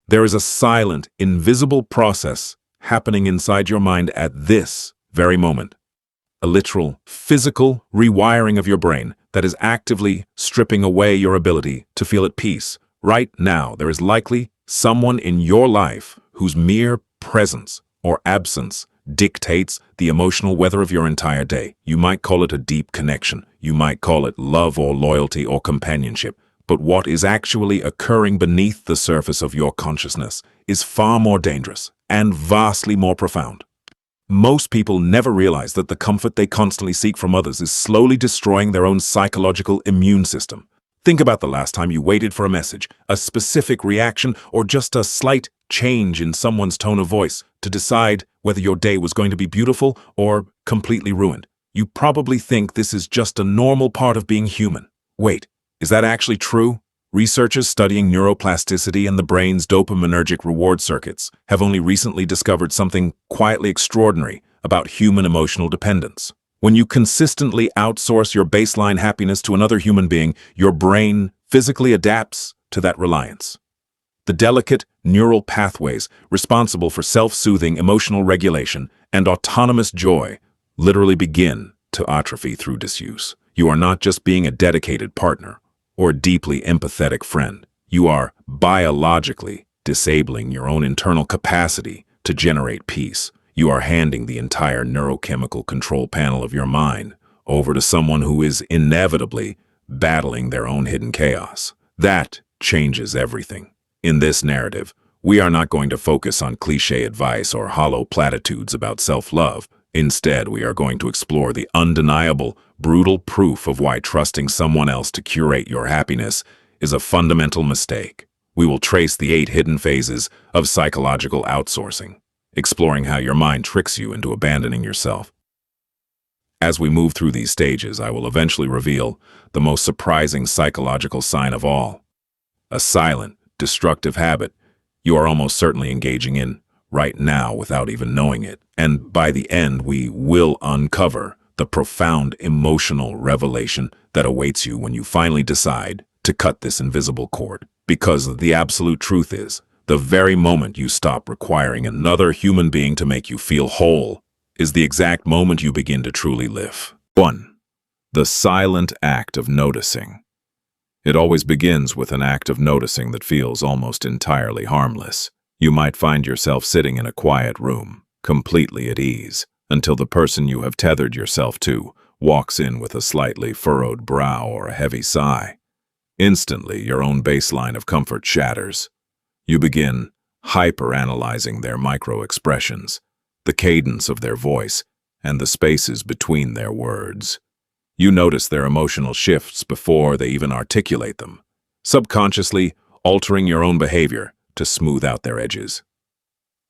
There is a silent, invisible process happening inside your mind at this very moment. A literal, physical rewiring of your brain that is actively stripping away your ability to feel at peace. Right now, there is likely someone in your life whose mere presence or absence dictates the emotional weather of your entire day. You might call it a deep connection. You might call it love or loyalty or companionship. But what is actually occurring beneath the surface of your consciousness is far more dangerous and vastly more profound. Most people never realize that the comfort they constantly seek from others is slowly destroying their own psychological immune system. Think about the last time you waited for a message, a specific reaction, or just a slight change in someone's tone of voice to decide whether your day was going to be beautiful or completely ruined. You probably think this is just a normal part of being human. Wait, is that actually true? Researchers studying neuroplasticity and the brain's dopaminergic reward circuits have only recently discovered something quietly extraordinary about human emotional dependence. When you consistently outsource your baseline happiness to another human being, your brain physically adapts to that reliance. The delicate neural pathways responsible for self-soothing emotional regulation and autonomous joy literally begin to atrophy through disuse. You are not just being a dedicated partner or a deeply empathetic friend. You are biologically disabling your own internal capacity to generate peace. You are handing the entire neurochemical control panel of your mind over to someone who is inevitably battling their own hidden chaos. That changes everything. In this narrative, we are not going to focus on cliché advice or hollow platitudes about self-love. Instead, we are going to explore the undeniable, brutal proof of why trusting someone else to curate your happiness is a fundamental mistake. We will trace the 8 hidden phases of psychological outsourcing, exploring how your mind tricks you into abandoning yourself. As we move through these stages, I will eventually reveal the most surprising psychological sign of all: a silent, destructive habit you are almost certainly engaging in right now without even knowing it. And by the end, we will uncover the profound emotional revelation that awaits you when you finally decide to cut this invisible cord. Because the absolute truth is, the very moment you stop requiring another human being to make you feel whole is the exact moment you begin to truly live. 1. The silent act of noticing. It always begins with an act of noticing that feels almost entirely harmless. You might find yourself sitting in a quiet room, completely at ease, until the person you have tethered yourself to walks in with a slightly furrowed brow or a heavy sigh. Instantly, your own baseline of comfort shatters. You begin hyper-analyzing their micro-expressions, the cadence of their voice, and the spaces between their words. You notice their emotional shifts before they even articulate them, subconsciously altering your own behavior to smooth out their edges.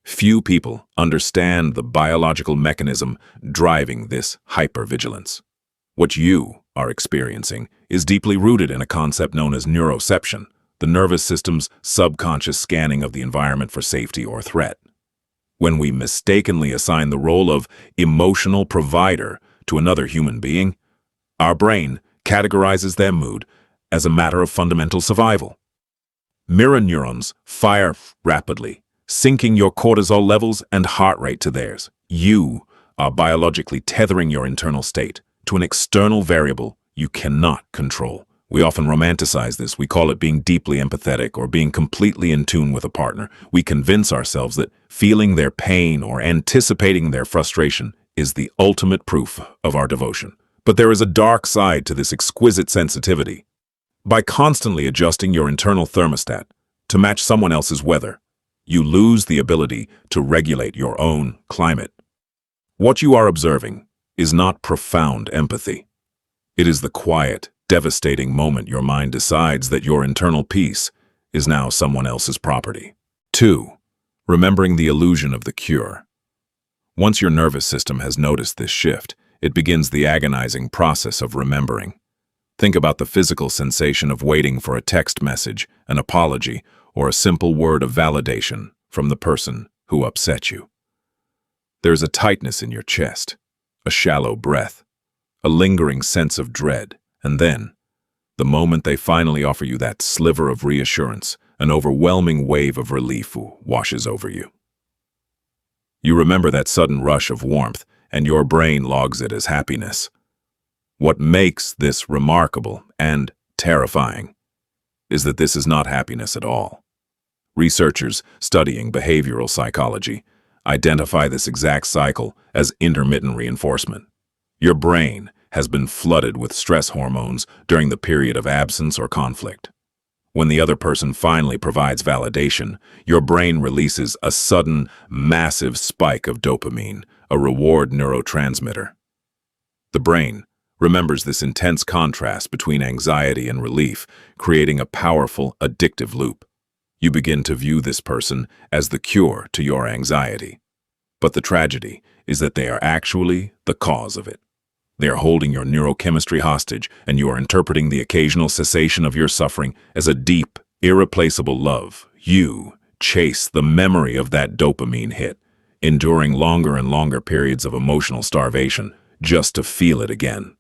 Few people understand the biological mechanism driving this hypervigilance. What you are experiencing is deeply rooted in a concept known as neuroception, the nervous system's subconscious scanning of the environment for safety or threat. When we mistakenly assign the role of emotional provider to another human being, our brain categorizes their mood as a matter of fundamental survival. Mirror neurons fire rapidly, syncing your cortisol levels and heart rate to theirs. You are biologically tethering your internal state to an external variable you cannot control. We often romanticize this. We call it being deeply empathetic or being completely in tune with a partner. We convince ourselves that feeling their pain or anticipating their frustration is the ultimate proof of our devotion. But there is a dark side to this exquisite sensitivity. By constantly adjusting your internal thermostat to match someone else's weather, you lose the ability to regulate your own climate. What you are observing is not profound empathy. It is the quiet, devastating moment your mind decides that your internal peace is now someone else's property. 2. Remembering the illusion of the cure. Once your nervous system has noticed this shift, it begins the agonizing process of remembering. Think about the physical sensation of waiting for a text message, an apology, or a simple word of validation from the person who upset you. There's a tightness in your chest, a shallow breath, a lingering sense of dread, and then, the moment they finally offer you that sliver of reassurance, an overwhelming wave of relief washes over you. You remember that sudden rush of warmth, and your brain logs it as happiness. What makes this remarkable and terrifying is that this is not happiness at all. Researchers studying behavioral psychology identify this exact cycle as intermittent reinforcement. Your brain has been flooded with stress hormones during the period of absence or conflict. When the other person finally provides validation, your brain releases a sudden, massive spike of dopamine, a reward neurotransmitter. The brain remembers this intense contrast between anxiety and relief, creating a powerful, addictive loop. You begin to view this person as the cure to your anxiety. But the tragedy is that they are actually the cause of it. They are holding your neurochemistry hostage, and you are interpreting the occasional cessation of your suffering as a deep, irreplaceable love. You chase the memory of that dopamine hit, enduring longer and longer periods of emotional starvation just to feel it again.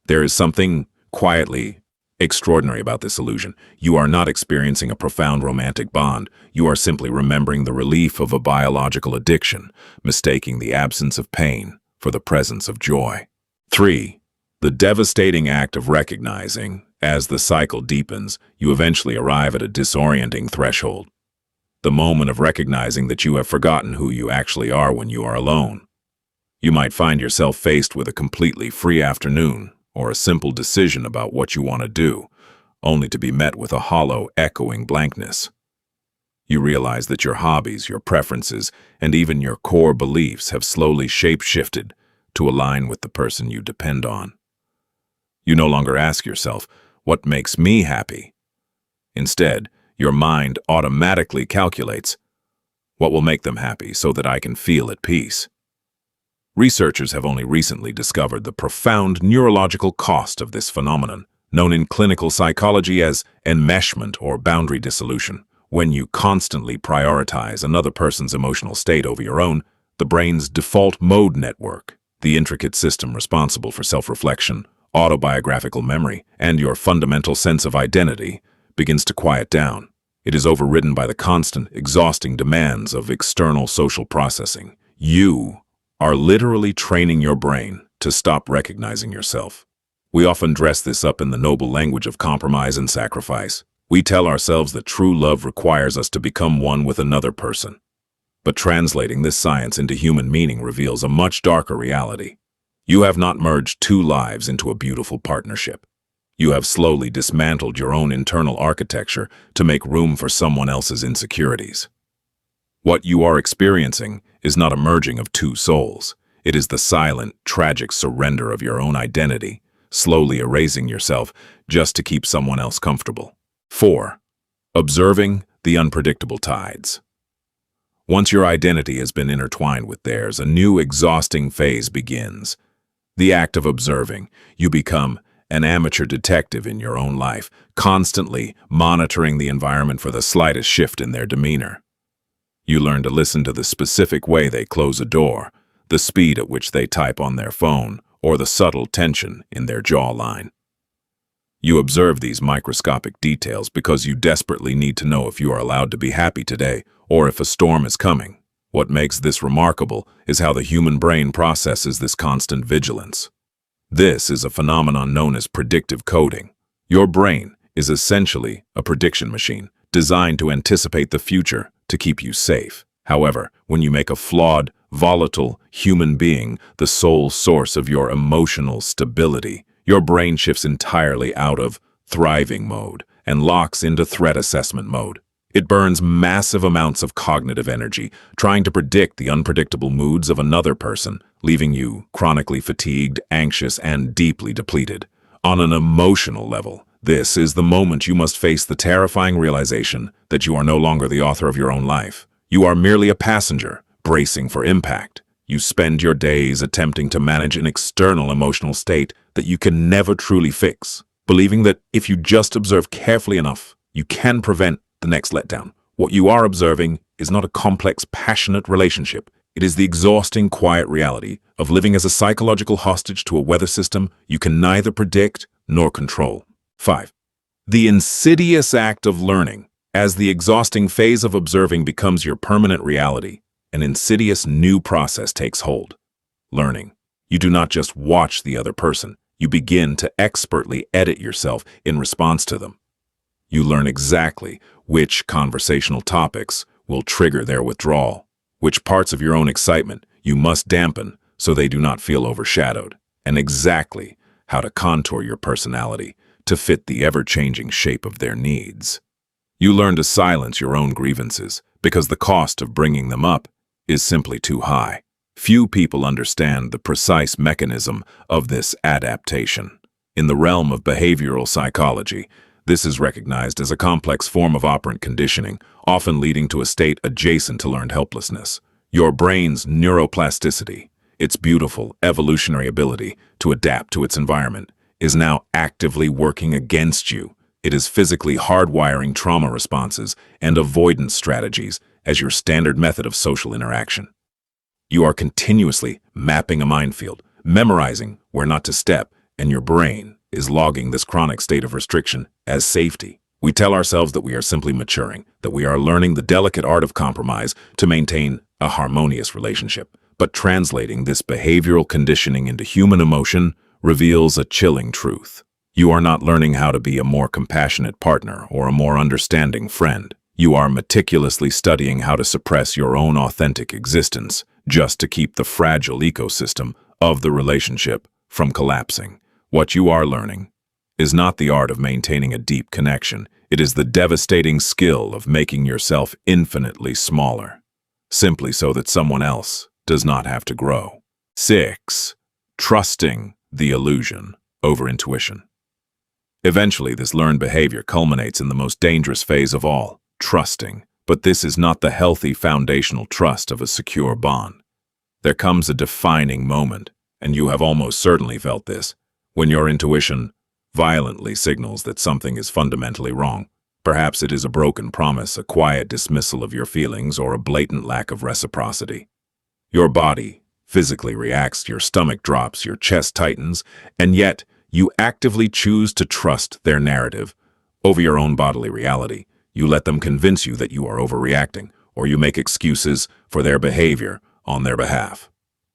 There is something quietly extraordinary about this illusion. You are not experiencing a profound romantic bond. You are simply remembering the relief of a biological addiction, mistaking the absence of pain for the presence of joy. 3. The devastating act of recognizing. As the cycle deepens, you eventually arrive at a disorienting threshold. The moment of recognizing that you have forgotten who you actually are when you are alone. You might find yourself faced with a completely free afternoon, or a simple decision about what you want to do, only to be met with a hollow, echoing blankness. You realize that your hobbies, your preferences, and even your core beliefs have slowly shape-shifted to align with the person you depend on. You no longer ask yourself, what makes me happy? Instead, your mind automatically calculates, what will make them happy so that I can feel at peace? Researchers have only recently discovered the profound neurological cost of this phenomenon, known in clinical psychology as enmeshment or boundary dissolution. When you constantly prioritize another person's emotional state over your own, the brain's default mode network, the intricate system responsible for self-reflection, autobiographical memory, and your fundamental sense of identity, begins to quiet down. It is overridden by the constant, exhausting demands of external social processing. You are literally training your brain to stop recognizing yourself. We often dress this up in the noble language of compromise and sacrifice. We tell ourselves that true love requires us to become one with another person. But translating this science into human meaning reveals a much darker reality. You have not merged two lives into a beautiful partnership. You have slowly dismantled your own internal architecture to make room for someone else's insecurities. What you are experiencing is not a merging of two souls. It is the silent, tragic surrender of your own identity, slowly erasing yourself just to keep someone else comfortable. 4. Observing the unpredictable tides. Once your identity has been intertwined with theirs, a new exhausting phase begins. The act of observing. You become an amateur detective in your own life, constantly monitoring the environment for the slightest shift in their demeanor. You learn to listen to the specific way they close a door, the speed at which they type on their phone, or the subtle tension in their jawline. You observe these microscopic details because you desperately need to know if you are allowed to be happy today or if a storm is coming. What makes this remarkable is how the human brain processes this constant vigilance. This is a phenomenon known as predictive coding. Your brain is essentially a prediction machine designed to anticipate the future to keep you safe. However, when you make a flawed, volatile human being the sole source of your emotional stability, your brain shifts entirely out of thriving mode and locks into threat assessment mode. It burns massive amounts of cognitive energy trying to predict the unpredictable moods of another person, leaving you chronically fatigued, anxious, and deeply depleted. On an emotional level, this is the moment you must face the terrifying realization that you are no longer the author of your own life. You are merely a passenger, bracing for impact. You spend your days attempting to manage an external emotional state that you can never truly fix, believing that if you just observe carefully enough, you can prevent the next letdown. What you are observing is not a complex, passionate relationship. It is the exhausting, quiet reality of living as a psychological hostage to a weather system you can neither predict nor control. 5. The insidious act of learning. As the exhausting phase of observing becomes your permanent reality, an insidious new process takes hold. Learning. You do not just watch the other person, you begin to expertly edit yourself in response to them. You learn exactly which conversational topics will trigger their withdrawal, which parts of your own excitement you must dampen so they do not feel overshadowed, and exactly how to contour your personality to fit the ever-changing shape of their needs. You learn to silence your own grievances because the cost of bringing them up is simply too high. Few people understand the precise mechanism of this adaptation. In the realm of behavioral psychology, this is recognized as a complex form of operant conditioning, often leading to a state adjacent to learned helplessness. Your brain's neuroplasticity, its beautiful evolutionary ability to adapt to its environment, is now actively working against you. It is physically hardwiring trauma responses and avoidance strategies as your standard method of social interaction. You are continuously mapping a minefield, memorizing where not to step, and your brain is logging this chronic state of restriction as safety. We tell ourselves that we are simply maturing, that we are learning the delicate art of compromise to maintain a harmonious relationship. But translating this behavioral conditioning into human emotion reveals a chilling truth. You are not learning how to be a more compassionate partner or a more understanding friend. You are meticulously studying how to suppress your own authentic existence just to keep the fragile ecosystem of the relationship from collapsing. What you are learning is not the art of maintaining a deep connection. It is the devastating skill of making yourself infinitely smaller, simply so that someone else does not have to grow. 6. Trusting the illusion over intuition. Eventually, this learned behavior culminates in the most dangerous phase of all, trusting. But this is not the healthy foundational trust of a secure bond. There comes a defining moment, and you have almost certainly felt this, when your intuition violently signals that something is fundamentally wrong. Perhaps it is a broken promise, a quiet dismissal of your feelings, or a blatant lack of reciprocity. Your body physically reacts, your stomach drops, your chest tightens, and yet you actively choose to trust their narrative over your own bodily reality. You let them convince you that you are overreacting, or you make excuses for their behavior on their behalf.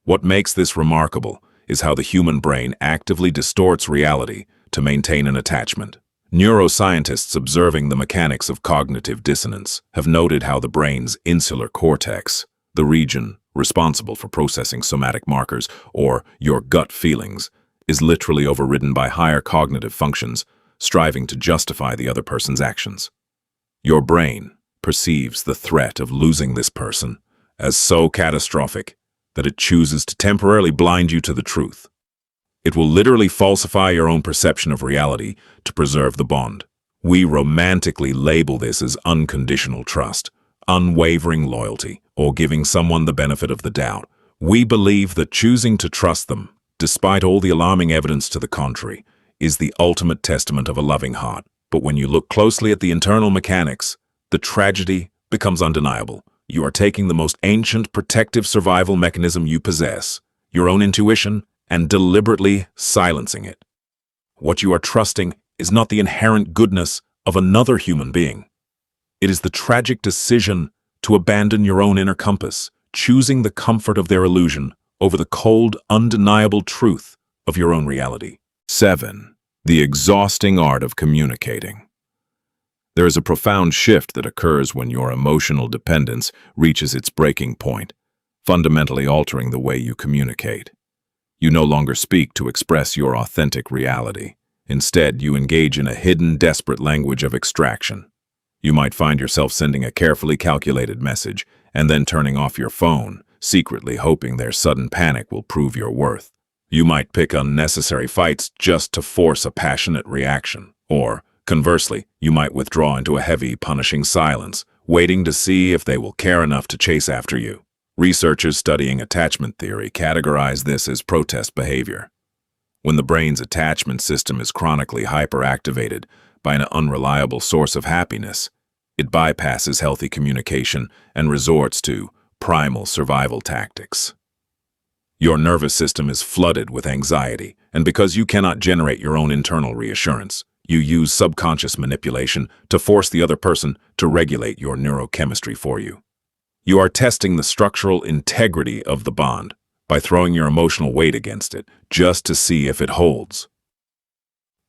What makes this remarkable is how the human brain actively distorts reality to maintain an attachment. Neuroscientists observing the mechanics of cognitive dissonance have noted how the brain's insular cortex, the region responsible for processing somatic markers or your gut feelings, is literally overridden by higher cognitive functions striving to justify the other person's actions. Your brain perceives the threat of losing this person as so catastrophic that it chooses to temporarily blind you to the truth. It will literally falsify your own perception of reality to preserve the bond. We romantically label this as unconditional trust, unwavering loyalty, or giving someone the benefit of the doubt. We believe that choosing to trust them, despite all the alarming evidence to the contrary, is the ultimate testament of a loving heart. But when you look closely at the internal mechanics, the tragedy becomes undeniable. You are taking the most ancient protective survival mechanism you possess, your own intuition, and deliberately silencing it. What you are trusting is not the inherent goodness of another human being. It is the tragic decision to abandon your own inner compass, choosing the comfort of their illusion over the cold, undeniable truth of your own reality. 7. The exhausting art of communicating. There is a profound shift that occurs when your emotional dependence reaches its breaking point, fundamentally altering the way you communicate. You no longer speak to express your authentic reality. Instead, you engage in a hidden, desperate language of extraction. You might find yourself sending a carefully calculated message and then turning off your phone, secretly hoping their sudden panic will prove your worth. You might pick unnecessary fights just to force a passionate reaction. Or, conversely, you might withdraw into a heavy, punishing silence, waiting to see if they will care enough to chase after you. Researchers studying attachment theory categorize this as protest behavior. When the brain's attachment system is chronically hyperactivated by an unreliable source of happiness, it bypasses healthy communication and resorts to primal survival tactics. Your nervous system is flooded with anxiety, and because you cannot generate your own internal reassurance, You use subconscious manipulation to force the other person to regulate your neurochemistry for you. You are testing the structural integrity of the bond by throwing your emotional weight against it, just to see if it holds.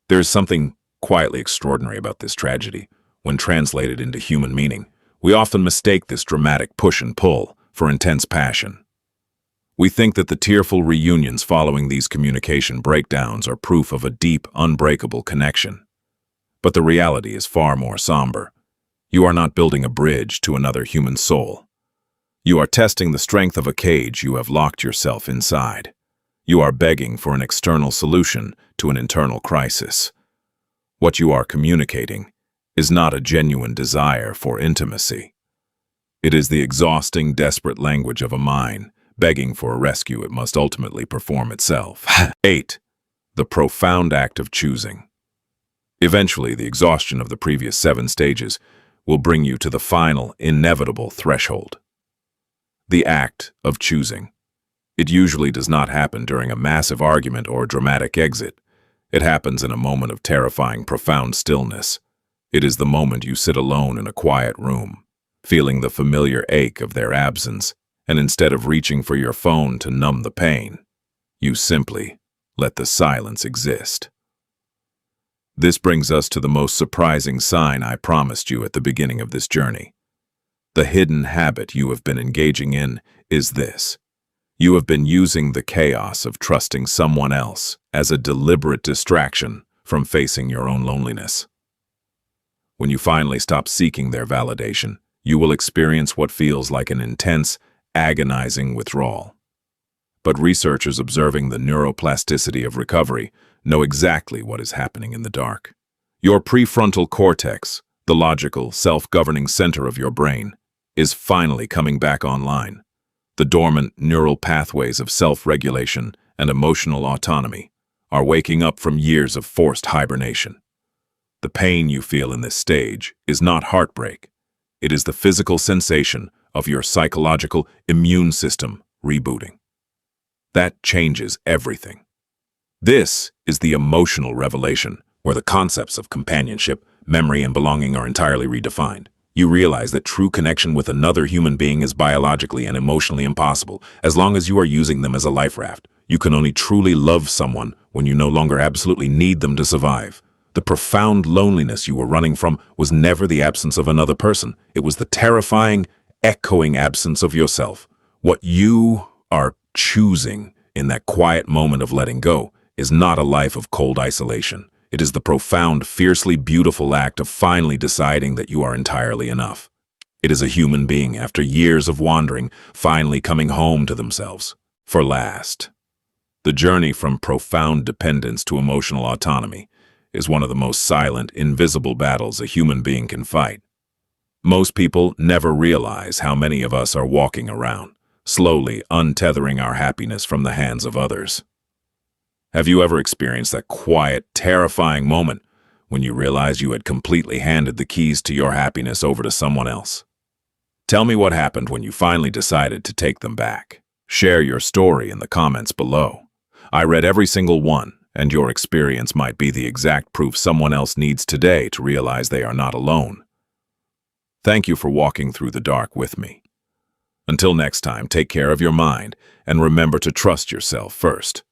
There's something quietly extraordinary about this tragedy. When translated into human meaning, we often mistake this dramatic push and pull for intense passion. We think that the tearful reunions following these communication breakdowns are proof of a deep, unbreakable connection. But the reality is far more somber. You are not building a bridge to another human soul. You are testing the strength of a cage you have locked yourself inside. You are begging for an external solution to an internal crisis. What you are communicating is not a genuine desire for intimacy. It is the exhausting, desperate language of a mind, begging for a rescue it must ultimately perform itself. 8. The profound act of choosing. Eventually, the exhaustion of the previous 7 stages will bring you to the final, inevitable threshold. The act of choosing. It usually does not happen during a massive argument or dramatic exit. It happens in a moment of terrifying, profound stillness. It is the moment you sit alone in a quiet room, feeling the familiar ache of their absence, and instead of reaching for your phone to numb the pain, you simply let the silence exist. This brings us to the most surprising sign I promised you at the beginning of this journey. The hidden habit you have been engaging in is this. You have been using the chaos of trusting someone else as a deliberate distraction from facing your own loneliness. When you finally stop seeking their validation, you will experience what feels like an intense, agonizing withdrawal. But researchers observing the neuroplasticity of recovery know exactly what is happening in the dark. Your prefrontal cortex, the logical, self-governing center of your brain, is finally coming back online. The dormant neural pathways of self-regulation and emotional autonomy are waking up from years of forced hibernation. The pain you feel in this stage is not heartbreak. It is the physical sensation of your psychological immune system rebooting. That changes everything. This is the emotional revelation, where the concepts of companionship, memory, and belonging are entirely redefined. You realize that true connection with another human being is biologically and emotionally impossible as long as you are using them as a life raft. You can only truly love someone when you no longer absolutely need them to survive. The profound loneliness you were running from was never the absence of another person. It was the terrifying, echoing absence of yourself. What you are choosing in that quiet moment of letting go is not a life of cold isolation. It is the profound, fiercely beautiful act of finally deciding that you are entirely enough. It is a human being, after years of wandering, finally coming home to themselves. For last. The journey from profound dependence to emotional autonomy is one of the most silent, invisible battles a human being can fight. Most people never realize how many of us are walking around, slowly untethering our happiness from the hands of others. Have you ever experienced that quiet, terrifying moment when you realized you had completely handed the keys to your happiness over to someone else? Tell me what happened when you finally decided to take them back. Share your story in the comments below. I read every single one, and your experience might be the exact proof someone else needs today to realize they are not alone. Thank you for walking through the dark with me. Until next time, take care of your mind and remember to trust yourself first.